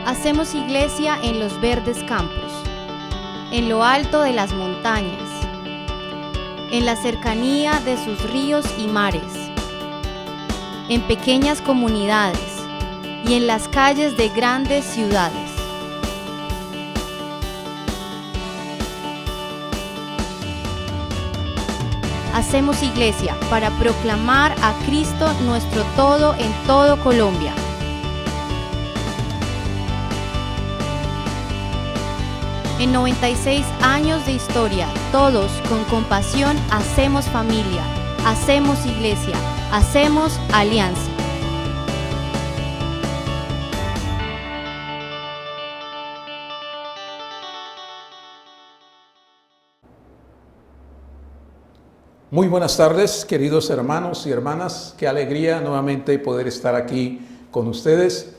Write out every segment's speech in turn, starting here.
Hacemos iglesia en los verdes campos, en lo alto de las montañas, en la cercanía de sus ríos y mares, en pequeñas comunidades y en las calles de grandes ciudades. Hacemos iglesia para proclamar a Cristo nuestro todo en todo Colombia. En 96 años de historia, todos con compasión hacemos familia, hacemos iglesia, hacemos alianza. Muy buenas tardes, queridos hermanos y hermanas. Qué alegría nuevamente poder estar aquí con ustedes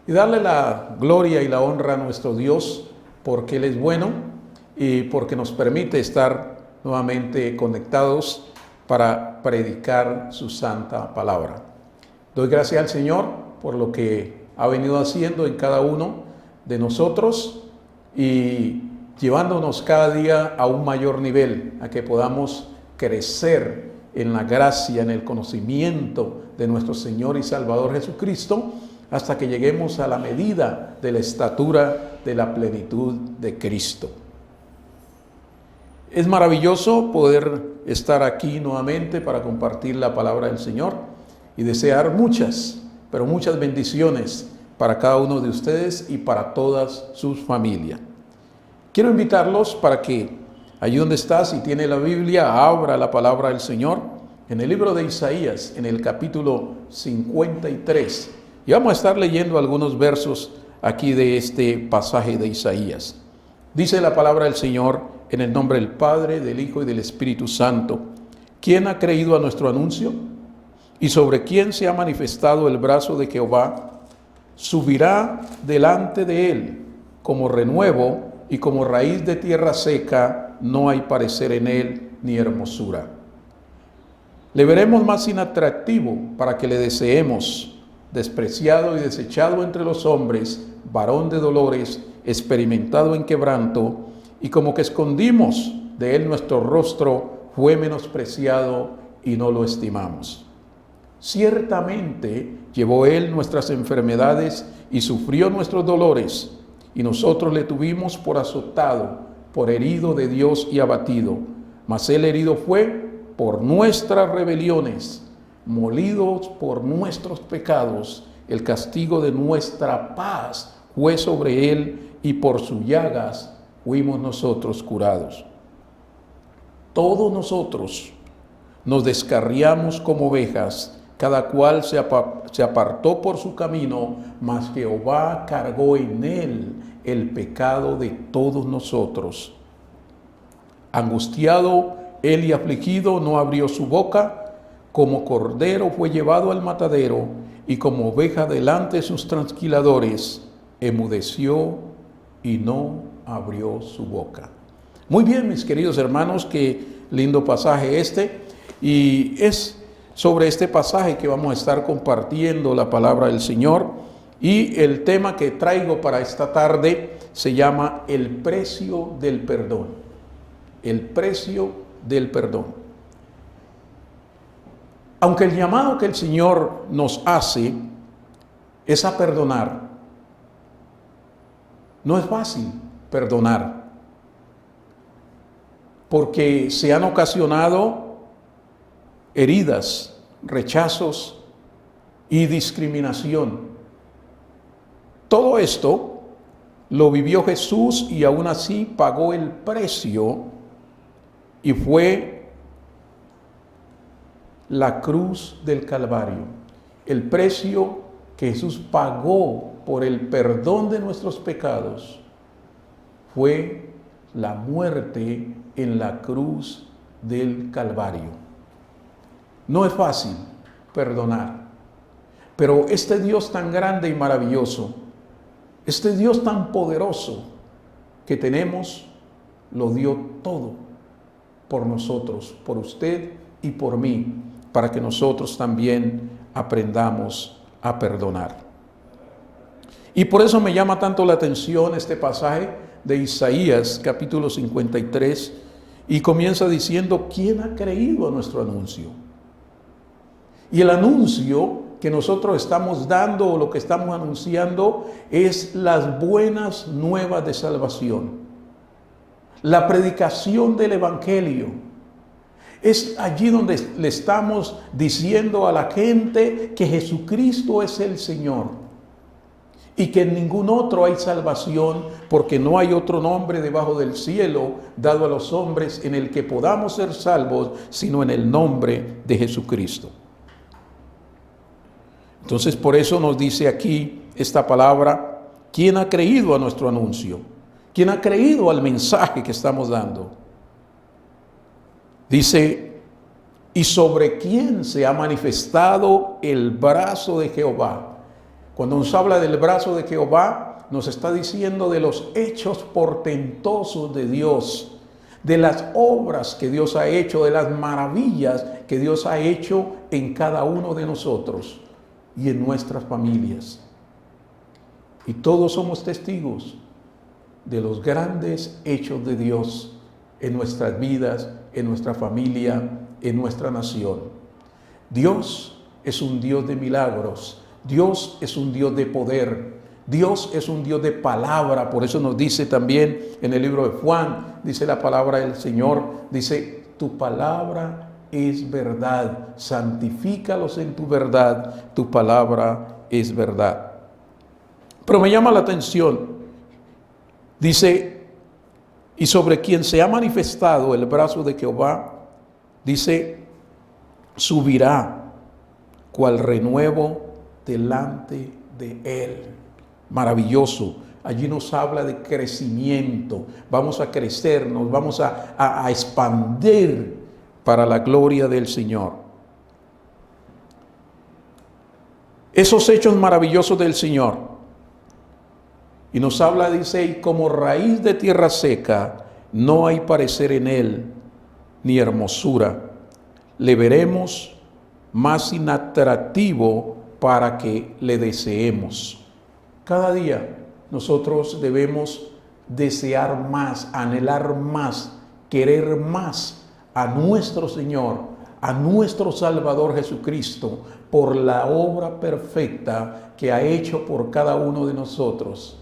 y darle la gloria y la honra a nuestro Dios, porque Él es bueno y porque nos permite estar nuevamente conectados para predicar su santa palabra. Doy gracias al Señor por lo que ha venido haciendo en cada uno de nosotros y llevándonos cada día a un mayor nivel, a que podamos crecer en la gracia, en el conocimiento de nuestro Señor y Salvador Jesucristo, hasta que lleguemos a la medida de la estatura de la plenitud de Cristo. Es maravilloso poder estar aquí nuevamente para compartir la palabra del Señor y desear muchas, pero muchas bendiciones para cada uno de ustedes y para todas sus familias. Quiero invitarlos para que allí donde está, si tiene la Biblia, abra la palabra del Señor en el libro de Isaías, en el capítulo 53. Y vamos a estar leyendo algunos versos aquí de este pasaje de Isaías. Dice la palabra del Señor en el nombre del Padre, del Hijo y del Espíritu Santo. ¿Quién ha creído a nuestro anuncio? ¿Y sobre quién se ha manifestado el brazo de Jehová? Subirá delante de él como renuevo y como raíz de tierra seca, no hay parecer en él ni hermosura. Le veremos más inatractivo para que le deseemos, despreciado y desechado entre los hombres, varón de dolores, experimentado en quebranto, y como que escondimos de él nuestro rostro, fue menospreciado y no lo estimamos. Ciertamente llevó él nuestras enfermedades y sufrió nuestros dolores, y nosotros le tuvimos por azotado, por herido de Dios y abatido. Mas él herido fue por nuestras rebeliones, molidos por nuestros pecados. El castigo de nuestra paz fue sobre él, y por sus llagas fuimos nosotros curados. Todos nosotros nos descarriamos como ovejas, cada cual se apartó por su camino, mas Jehová cargó en él el pecado de todos nosotros. Angustiado él y afligido, no abrió su boca. Como cordero fue llevado al matadero, y como oveja delante de sus trasquiladores, enmudeció y no abrió su boca. Muy bien, mis queridos hermanos, qué lindo pasaje este, y es sobre este pasaje que vamos a estar compartiendo la palabra del Señor, y el tema que traigo para esta tarde se llama el precio del perdón. El precio del perdón. Aunque el llamado que el Señor nos hace es a perdonar, no es fácil perdonar, porque se han ocasionado heridas, rechazos y discriminación. Todo esto lo vivió Jesús y aún así pagó el precio, y fue la cruz del Calvario. El precio que Jesús pagó por el perdón de nuestros pecados fue la muerte en la cruz del Calvario. No es fácil perdonar, pero este Dios tan grande y maravilloso, este Dios tan poderoso que tenemos, lo dio todo por nosotros, por usted y por mí, para que nosotros también aprendamos a perdonar. Y por eso me llama tanto la atención este pasaje de Isaías, capítulo 53, y comienza diciendo, ¿quién ha creído a nuestro anuncio? Y el anuncio que nosotros estamos dando o lo que estamos anunciando es las buenas nuevas de salvación. La predicación del Evangelio. Es allí donde le estamos diciendo a la gente que Jesucristo es el Señor y que en ningún otro hay salvación, porque no hay otro nombre debajo del cielo dado a los hombres en el que podamos ser salvos, sino en el nombre de Jesucristo. Entonces, por eso nos dice aquí esta palabra, ¿quién ha creído a nuestro anuncio? ¿Quién ha creído al mensaje que estamos dando? Dice, ¿y sobre quién se ha manifestado el brazo de Jehová? Cuando nos habla del brazo de Jehová, nos está diciendo de los hechos portentosos de Dios, de las obras que Dios ha hecho, de las maravillas que Dios ha hecho en cada uno de nosotros y en nuestras familias. Y todos somos testigos de los grandes hechos de Dios en nuestras vidas, en nuestra familia, en nuestra nación. Dios es un Dios de milagros. Dios es un Dios de poder. Dios es un Dios de palabra. Por eso nos dice también en el libro de Juan, dice la palabra del Señor, dice, tu palabra es verdad, santifícalos en tu verdad, tu palabra es verdad. Pero me llama la atención, dice, y sobre quien se ha manifestado el brazo de Jehová, dice, subirá cual renuevo delante de él. Maravilloso. Allí nos habla de crecimiento. Vamos a crecernos, vamos a expandir para la gloria del Señor. Esos hechos maravillosos del Señor. Y nos habla, dice, y como raíz de tierra seca, no hay parecer en él, ni hermosura. Le veremos más inatractivo para que le deseemos. Cada día nosotros debemos desear más, anhelar más, querer más a nuestro Señor, a nuestro Salvador Jesucristo, por la obra perfecta que ha hecho por cada uno de nosotros,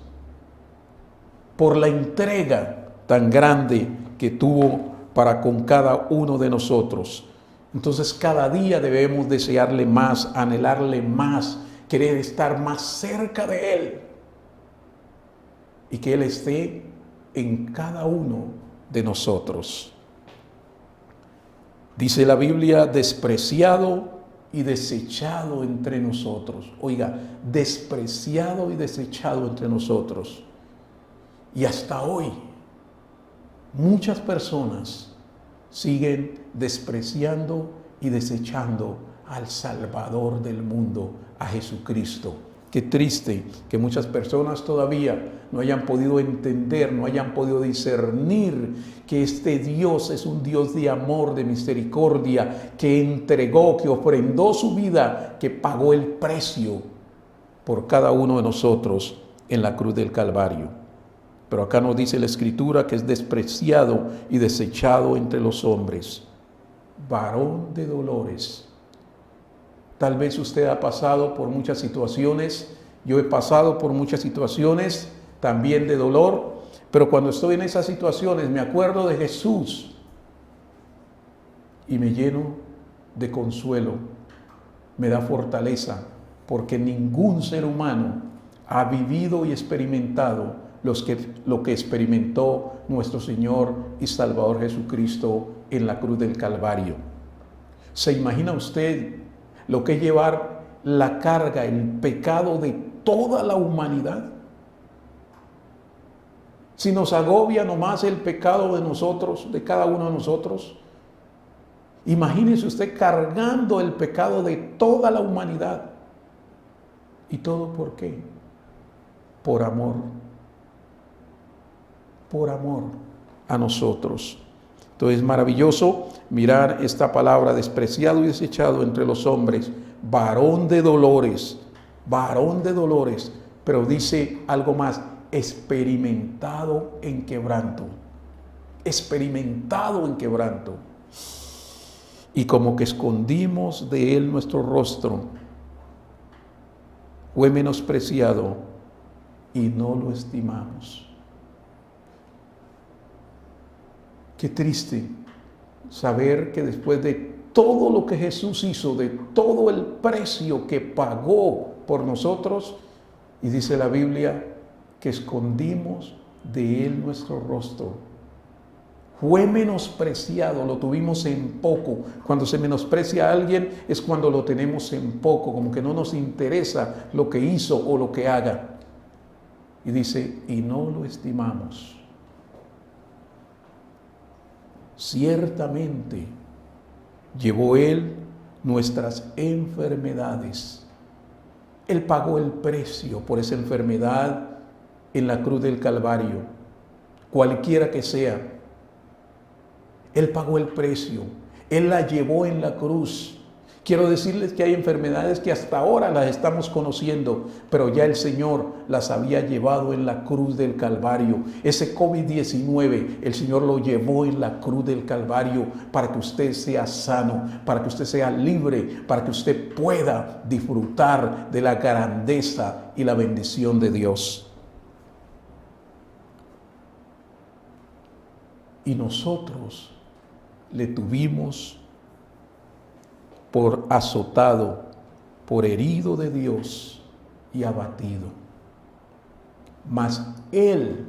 por la entrega tan grande que tuvo para con cada uno de nosotros. Entonces cada día debemos desearle más, anhelarle más, querer estar más cerca de Él y que Él esté en cada uno de nosotros. Dice la Biblia, despreciado y desechado entre nosotros. Oiga, despreciado y desechado entre nosotros. Y hasta hoy, muchas personas siguen despreciando y desechando al Salvador del mundo, a Jesucristo. Qué triste que muchas personas todavía no hayan podido entender, no hayan podido discernir que este Dios es un Dios de amor, de misericordia, que entregó, que ofrendó su vida, que pagó el precio por cada uno de nosotros en la cruz del Calvario. Pero acá nos dice la Escritura que es despreciado y desechado entre los hombres, varón de dolores. Tal vez usted ha pasado por muchas situaciones, yo he pasado por muchas situaciones también de dolor, pero cuando estoy en esas situaciones me acuerdo de Jesús y me lleno de consuelo, me da fortaleza, porque ningún ser humano ha vivido y experimentado lo que experimentó nuestro Señor y Salvador Jesucristo en la cruz del Calvario. ¿Se imagina usted lo que es llevar la carga, el pecado de toda la humanidad? Si nos agobia nomás el pecado de nosotros, de cada uno de nosotros, imagínese usted cargando el pecado de toda la humanidad. ¿Y todo por qué? Por amor. Por amor a nosotros. Entonces es maravilloso mirar esta palabra, despreciado y desechado entre los hombres, varón de dolores, pero dice algo más, experimentado en quebranto. Experimentado en quebranto. Y como que escondimos de él nuestro rostro, fue menospreciado y no lo estimamos. Qué triste saber que después de todo lo que Jesús hizo, de todo el precio que pagó por nosotros, y dice la Biblia que escondimos de él nuestro rostro. Fue menospreciado, lo tuvimos en poco. Cuando se menosprecia a alguien es cuando lo tenemos en poco, como que no nos interesa lo que hizo o lo que haga. Y dice, y no lo estimamos. Ciertamente llevó él nuestras enfermedades. Él pagó el precio por esa enfermedad en la cruz del Calvario, cualquiera que sea. Él pagó el precio, Él la llevó en la cruz. Quiero decirles que hay enfermedades que hasta ahora las estamos conociendo, pero ya el Señor las había llevado en la cruz del Calvario. Ese COVID-19, el Señor lo llevó en la cruz del Calvario para que usted sea sano, para que usted sea libre, para que usted pueda disfrutar de la grandeza y la bendición de Dios. Y nosotros le tuvimos por azotado, por herido de Dios y abatido. Mas Él,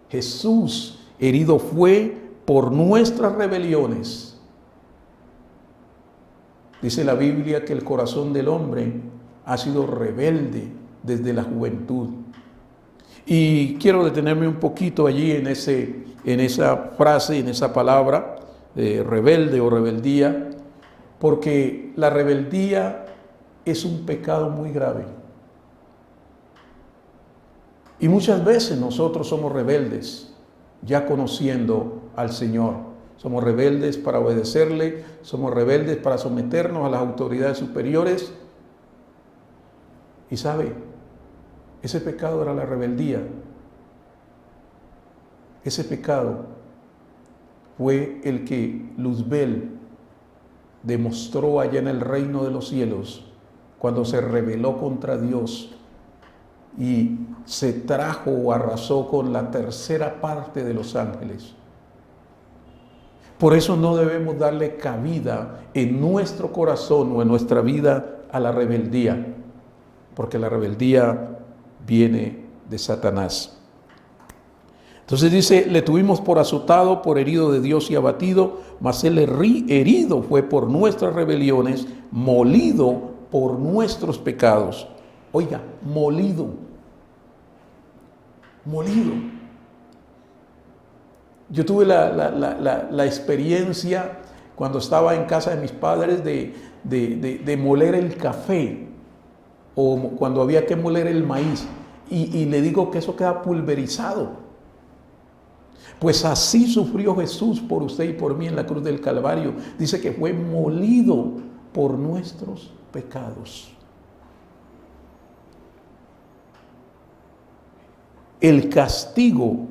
Jesús, herido fue por nuestras rebeliones. Dice la Biblia que el corazón del hombre ha sido rebelde desde la juventud. Y quiero detenerme un poquito allí en esa frase, en esa palabra, rebelde o rebeldía, porque la rebeldía es un pecado muy grave. Y muchas veces nosotros somos rebeldes, ya conociendo al Señor. Somos rebeldes para obedecerle, somos rebeldes para someternos a las autoridades superiores. Y sabe, ese pecado era la rebeldía. Ese pecado fue el que Luzbel demostró allá en el reino de los cielos, cuando se rebeló contra Dios y se trajo o arrasó con la tercera parte de los ángeles. Por eso no debemos darle cabida en nuestro corazón o en nuestra vida a la rebeldía, porque la rebeldía viene de Satanás. Entonces dice, le tuvimos por azotado, por herido de Dios y abatido, mas él herido fue por nuestras rebeliones, molido por nuestros pecados. Oiga, molido. Yo tuve la experiencia cuando estaba en casa de mis padres de moler el café, o cuando había que moler el maíz, y le digo que eso queda pulverizado. Pues así sufrió Jesús por usted y por mí en la cruz del Calvario. Dice que fue molido por nuestros pecados. El castigo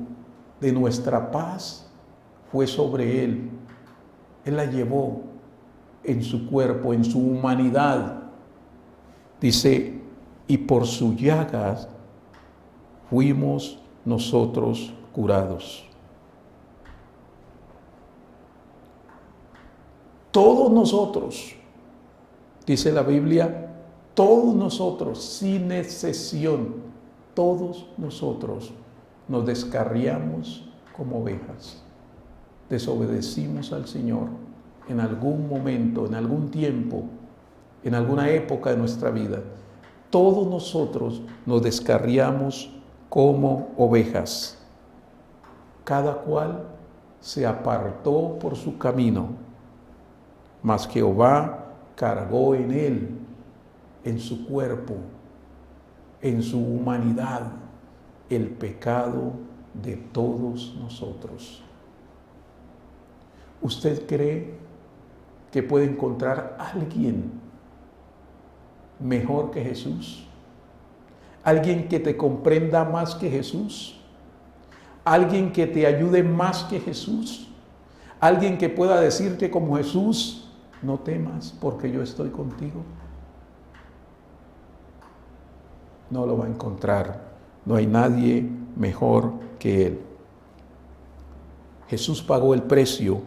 de nuestra paz fue sobre él. Él la llevó en su cuerpo, en su humanidad. Dice, y por sus llagas fuimos nosotros curados. Todos nosotros, dice la Biblia, todos nosotros, sin excepción, todos nosotros nos descarriamos como ovejas. Desobedecimos al Señor en algún momento, en algún tiempo, en alguna época de nuestra vida. Todos nosotros nos descarriamos como ovejas. Cada cual se apartó por su camino, mas Jehová cargó en él, en su cuerpo, en su humanidad, el pecado de todos nosotros. ¿Usted cree que puede encontrar a alguien mejor que Jesús? alguien que te comprenda más que Jesús, alguien que te ayude más que Jesús, alguien que pueda decirte como Jesús, no temas porque yo estoy contigo. No lo va a encontrar, no hay nadie mejor que Él. Jesús pagó el precio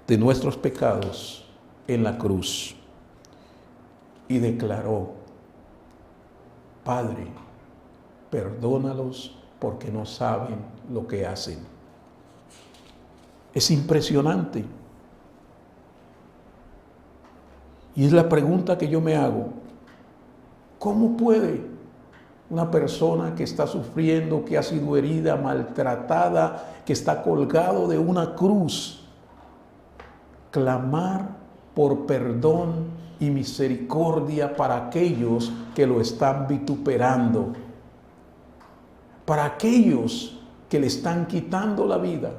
de nuestros pecados en la cruz y declaró: Padre, perdónalos porque no saben lo que hacen. Es impresionante. Y es la pregunta que yo me hago: ¿cómo puede una persona que está sufriendo, que ha sido herida, maltratada, que está colgado de una cruz, clamar por perdón y misericordia para aquellos que lo están vituperando, para aquellos que le están quitando la vida?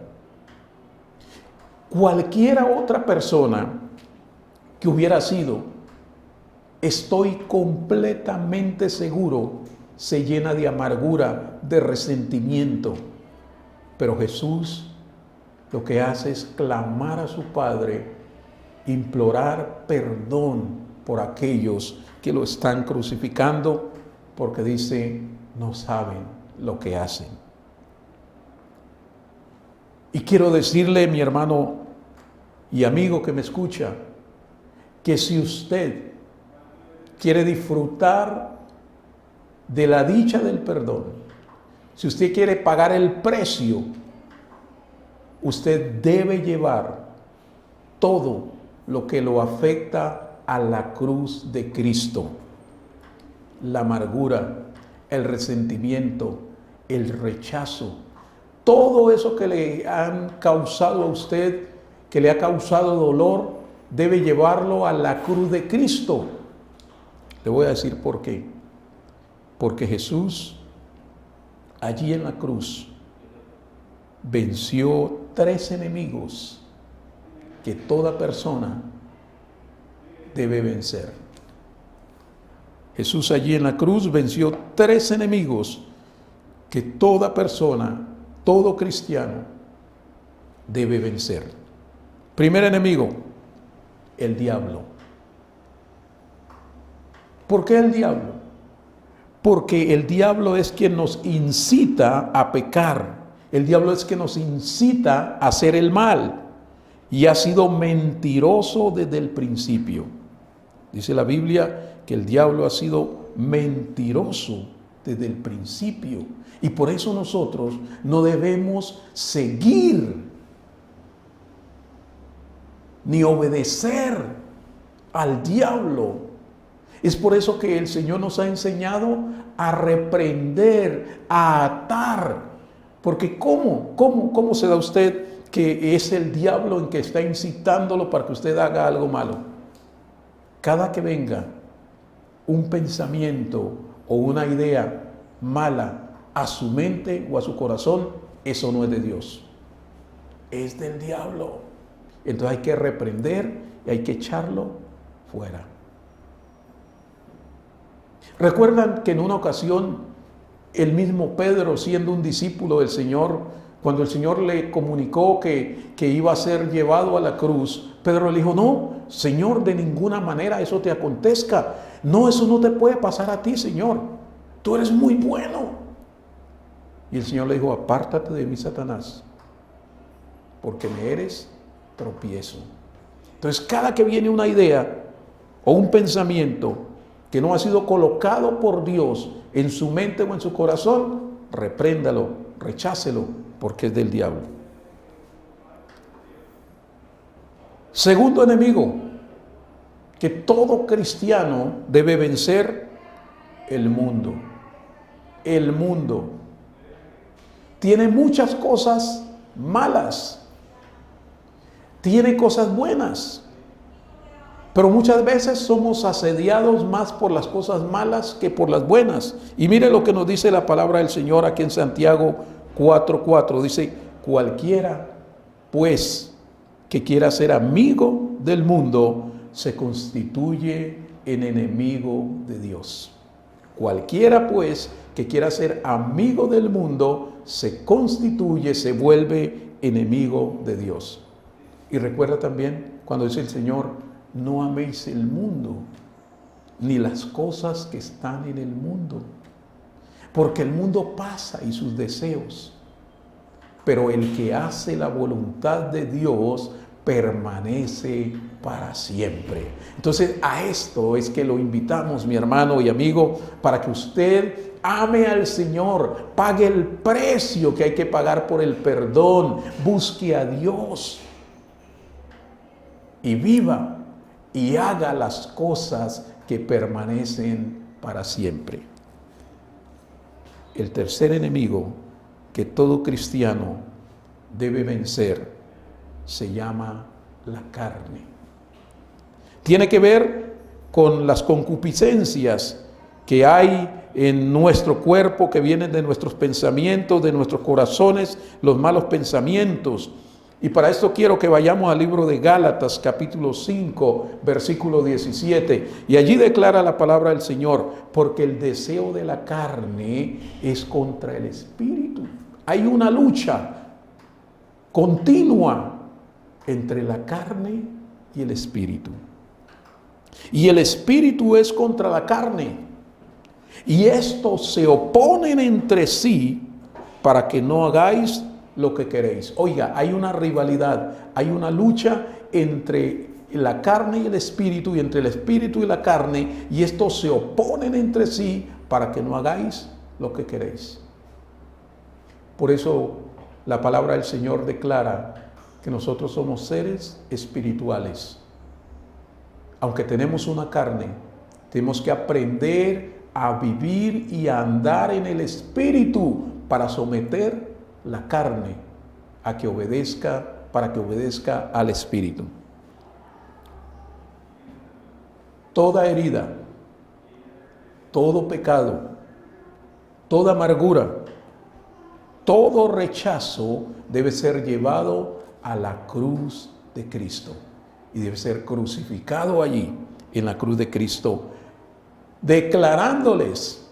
Cualquiera otra persona que hubiera sido, estoy completamente seguro, se llena de amargura, de resentimiento. Pero Jesús lo que hace es clamar a su Padre, implorar perdón por aquellos que lo están crucificando, porque dice: no saben lo que hacen. Y quiero decirle, mi hermano y amigo que me escucha, que si usted quiere disfrutar de la dicha del perdón, si usted quiere pagar el precio, usted debe llevar todo lo que lo afecta a la cruz de Cristo. La amargura, el resentimiento, el rechazo, todo eso que le han causado a usted, que le ha causado dolor, debe llevarlo a la cruz de Cristo. Le voy a decir por qué. Porque Jesús, allí en la cruz, venció 3 enemigos que toda persona debe vencer. Jesús allí en la cruz venció 3 enemigos que toda persona, todo cristiano, debe vencer. Primer enemigo, el diablo. ¿Por qué el diablo? Porque el diablo es quien nos incita a pecar. El diablo es quien nos incita a hacer el mal. Y ha sido mentiroso desde el principio. Dice la Biblia que el diablo ha sido mentiroso desde el principio. Y por eso nosotros no debemos seguir ni obedecer al diablo. Es por eso que el Señor nos ha enseñado a reprender, a atar. Porque ¿cómo se da usted que es el diablo en que está incitándolo para que usted haga algo malo? Cada que venga un pensamiento o una idea mala a su mente o a su corazón, eso no es de Dios, es del diablo. Entonces hay que reprender y hay que echarlo fuera. ¿Recuerdan que en una ocasión el mismo Pedro, siendo un discípulo del Señor, cuando el Señor le comunicó que iba a ser llevado a la cruz, Pedro le dijo: no, Señor, de ninguna manera eso te acontezca. No, eso no te puede pasar a ti, Señor. Tú eres muy bueno. Y el Señor le dijo: apártate de mí, Satanás, porque me eres tropiezo. Entonces, cada que viene una idea o un pensamiento que no ha sido colocado por Dios en su mente o en su corazón, repréndalo, rechácelo, porque es del diablo. Segundo enemigo que todo cristiano debe vencer: el mundo. El mundo tiene muchas cosas malas, tiene cosas buenas, pero muchas veces somos asediados más por las cosas malas que por las buenas. Y mire lo que nos dice la palabra del Señor aquí en Santiago 4:4. Dice: cualquiera, pues, que quiera ser amigo del mundo, se constituye en enemigo de Dios. Cualquiera pues que quiera ser amigo del mundo se constituye, se vuelve enemigo de Dios. Y recuerda también cuando dice el Señor, no améis el mundo, ni las cosas que están en el mundo, porque el mundo pasa y sus deseos, pero el que hace la voluntad de Dios permanece para siempre. Entonces a esto es que lo invitamos, mi hermano y amigo, para que usted ame al Señor, pague el precio que hay que pagar por el perdón, busque a Dios y viva y haga las cosas que permanecen para siempre. El tercer enemigo que todo cristiano debe vencer se llama la carne. Tiene que ver con las concupiscencias que hay en nuestro cuerpo, que vienen de nuestros pensamientos, de nuestros corazones, los malos pensamientos. Y para esto quiero que vayamos al libro de Gálatas, capítulo 5, versículo 17. Y allí declara la palabra del Señor, porque el deseo de la carne es contra el espíritu. Hay una lucha continua entre la carne y el espíritu. Y el espíritu es contra la carne. Y estos se oponen entre sí para que no hagáis lo que queréis. Oiga, hay una rivalidad, hay una lucha entre la carne y el espíritu, y entre el espíritu y la carne, y estos se oponen entre sí para que no hagáis lo que queréis. Por eso la palabra del Señor declara que nosotros somos seres espirituales. Aunque tenemos una carne, tenemos que aprender a vivir y a andar en el espíritu para someter la carne a que obedezca, para que obedezca al espíritu. Toda herida, todo pecado, toda amargura, todo rechazo debe ser llevado a la cruz de Cristo y debe ser crucificado allí en la cruz de Cristo, declarándoles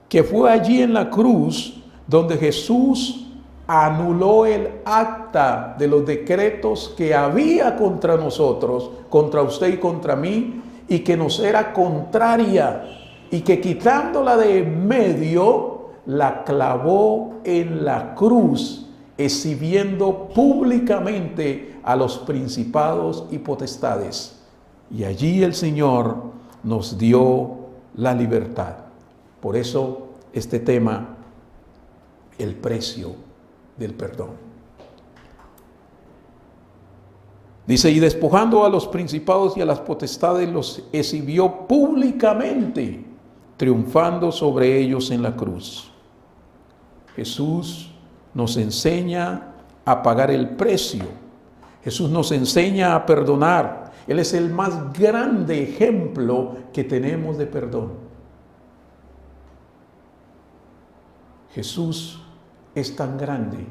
que fue allí en la cruz donde Jesús anuló el acta de los decretos que había contra nosotros, contra usted y contra mí, y que nos era contraria, y que quitándola de en medio, la clavó en la cruz, exhibiendo públicamente a los principados y potestades. Y allí el Señor nos dio la libertad. Por eso este tema, el precio del perdón. Dice, y despojando a los principados y a las potestades, los exhibió públicamente, triunfando sobre ellos en la cruz. Jesús nos enseña a pagar el precio. Jesús nos enseña a perdonar. Él es el más grande ejemplo que tenemos de perdón. Jesús es tan grande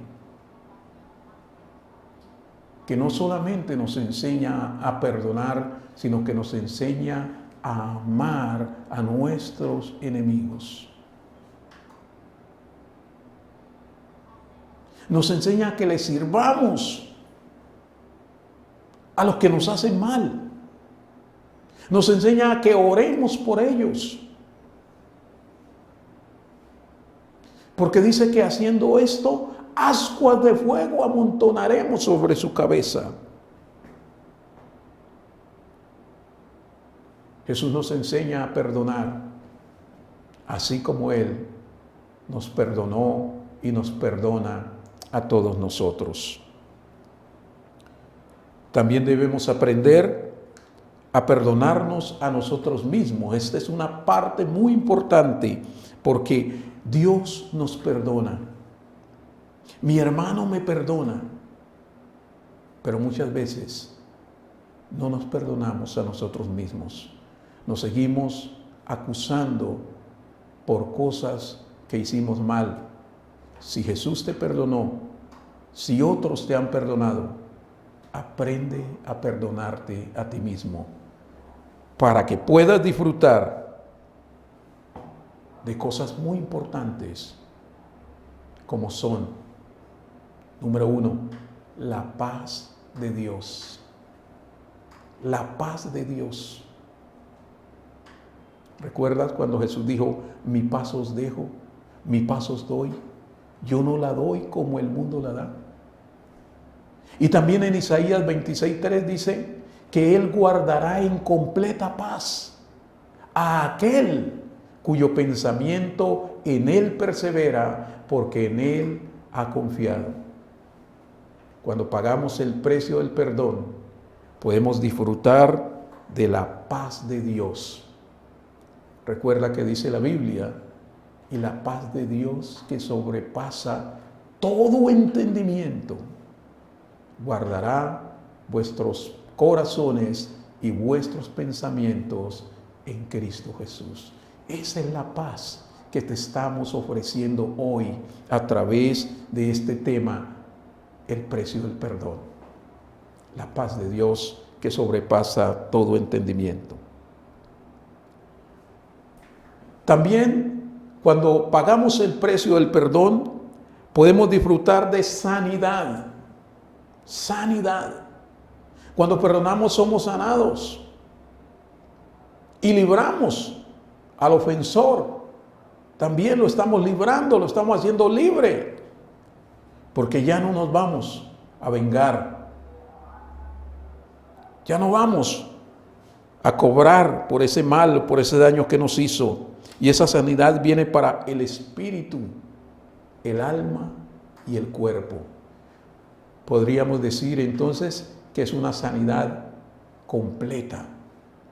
que no solamente nos enseña a perdonar, sino que nos enseña a amar a nuestros enemigos. Nos enseña a que le sirvamos a los que nos hacen mal. Nos enseña a que oremos por ellos. Porque dice que haciendo esto, ascuas de fuego amontonaremos sobre su cabeza. Jesús nos enseña a perdonar, así como Él nos perdonó y nos perdona a todos nosotros. También debemos aprender a perdonarnos a nosotros mismos. Esta es una parte muy importante, porque Dios nos perdona. Mi hermano me perdona, pero muchas veces no nos perdonamos a nosotros mismos. Nos seguimos acusando por cosas que hicimos mal. Si Jesús te perdonó, si otros te han perdonado, aprende a perdonarte a ti mismo para que puedas disfrutar de cosas muy importantes, como son, número 1, la paz de Dios. La paz de Dios. ¿Recuerdas cuando Jesús dijo, mi paz os dejo, mi paz os doy? Yo no la doy como el mundo la da. Y también en Isaías 26:3 dice que Él guardará en completa paz a aquel cuyo pensamiento en Él persevera, porque en Él ha confiado. Cuando pagamos el precio del perdón, podemos disfrutar de la paz de Dios. Recuerda que dice la Biblia, y la paz de Dios que sobrepasa todo entendimiento, guardará vuestros corazones y vuestros pensamientos en Cristo Jesús. Esa es la paz que te estamos ofreciendo hoy a través de este tema, el precio del perdón. La paz de Dios que sobrepasa todo entendimiento. También, cuando pagamos el precio del perdón, podemos disfrutar de sanidad. Sanidad. Cuando perdonamos somos sanados y libramos al ofensor. También lo estamos librando, lo estamos haciendo libre, porque ya no nos vamos a vengar. Ya no vamos a cobrar por ese mal, por ese daño que nos hizo. Y esa sanidad viene para el espíritu, el alma y el cuerpo. Podríamos decir entonces que es una sanidad completa,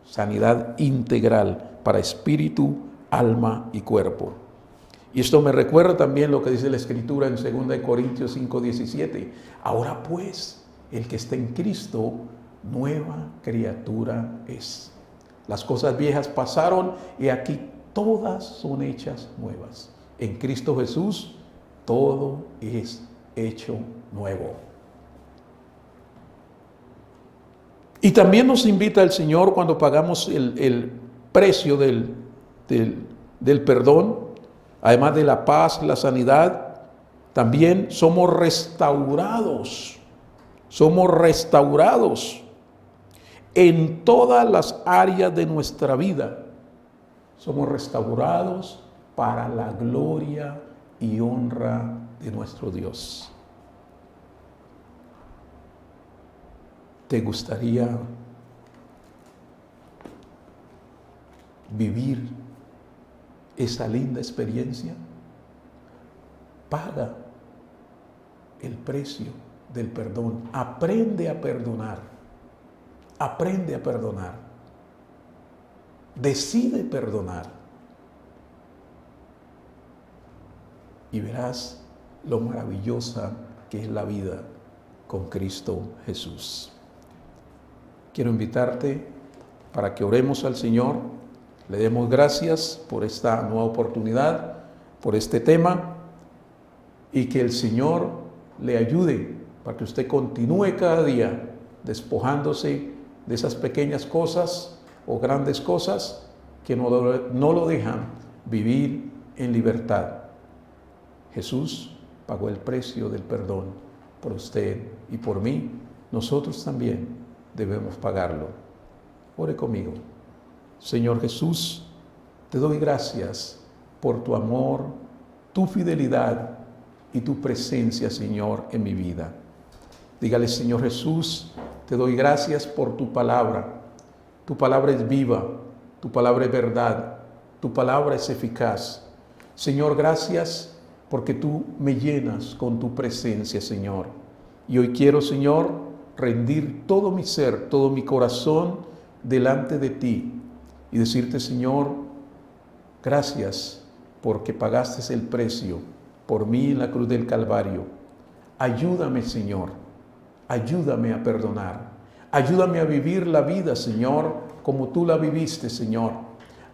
sanidad integral para espíritu, alma y cuerpo. Y esto me recuerda también lo que dice la Escritura en 2 Corintios 5:17. Ahora pues, el que está en Cristo, nueva criatura es. Las cosas viejas pasaron y aquí todas son hechas nuevas. En Cristo Jesús todo es hecho nuevo. Y también nos invita el Señor cuando pagamos el precio del perdón, además de la paz, la sanidad, también somos restaurados. Somos restaurados en todas las áreas de nuestra vida. Somos restaurados para la gloria y honra de nuestro Dios. ¿Te gustaría vivir esa linda experiencia? Paga el precio del perdón. Aprende a perdonar. Aprende a perdonar. Decide perdonar. Y verás lo maravillosa que es la vida con Cristo Jesús. Quiero invitarte para que oremos al Señor, le demos gracias por esta nueva oportunidad, por este tema, y que el Señor le ayude para que usted continúe cada día despojándose de esas pequeñas cosas o grandes cosas que no lo dejan vivir en libertad. Jesús pagó el precio del perdón por usted y por mí. Nosotros también debemos pagarlo. Ore conmigo. Señor Jesús, te doy gracias por tu amor, tu fidelidad y tu presencia, Señor, en mi vida. Dígale, Señor Jesús, te doy gracias por tu palabra. Tu palabra es viva, tu palabra es verdad, tu palabra es eficaz. Señor, gracias porque tú me llenas con tu presencia, Señor. Y hoy quiero, Señor, rendir todo mi ser, todo mi corazón delante de ti y decirte, Señor, gracias porque pagaste el precio por mí en la cruz del Calvario. Ayúdame, Señor, ayúdame a perdonar. Ayúdame a vivir la vida, Señor, como tú la viviste, Señor.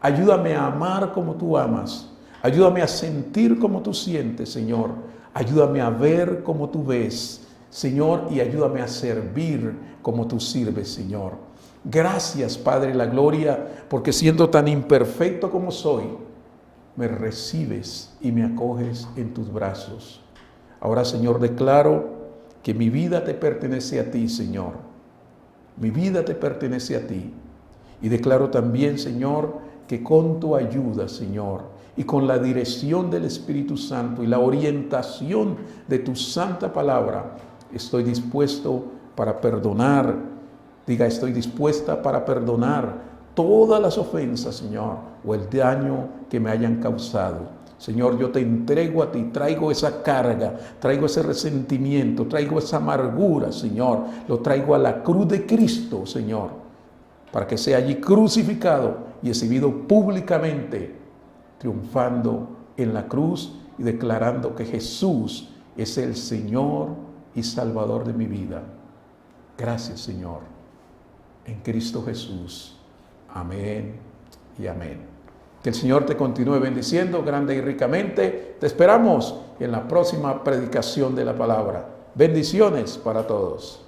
Ayúdame a amar como tú amas. Ayúdame a sentir como tú sientes, Señor. Ayúdame a ver como tú ves, Señor, y ayúdame a servir como tú sirves, Señor. Gracias, Padre de la gloria, porque siendo tan imperfecto como soy, me recibes y me acoges en tus brazos. Ahora, Señor, declaro que mi vida te pertenece a ti, Señor. Mi vida te pertenece a ti. Y declaro también, Señor, que con tu ayuda, Señor, y con la dirección del Espíritu Santo y la orientación de tu santa palabra, estoy dispuesto para perdonar. Diga, estoy dispuesta para perdonar todas las ofensas, Señor, o el daño que me hayan causado. Señor, yo te entrego a ti, traigo esa carga, traigo ese resentimiento, traigo esa amargura, Señor. Lo traigo a la cruz de Cristo, Señor, para que sea allí crucificado y exhibido públicamente, triunfando en la cruz y declarando que Jesús es el Señor y Salvador de mi vida. Gracias, Señor, en Cristo Jesús. Amén y amén. Que el Señor te continúe bendiciendo grande y ricamente. Te esperamos en la próxima predicación de la palabra. Bendiciones para todos.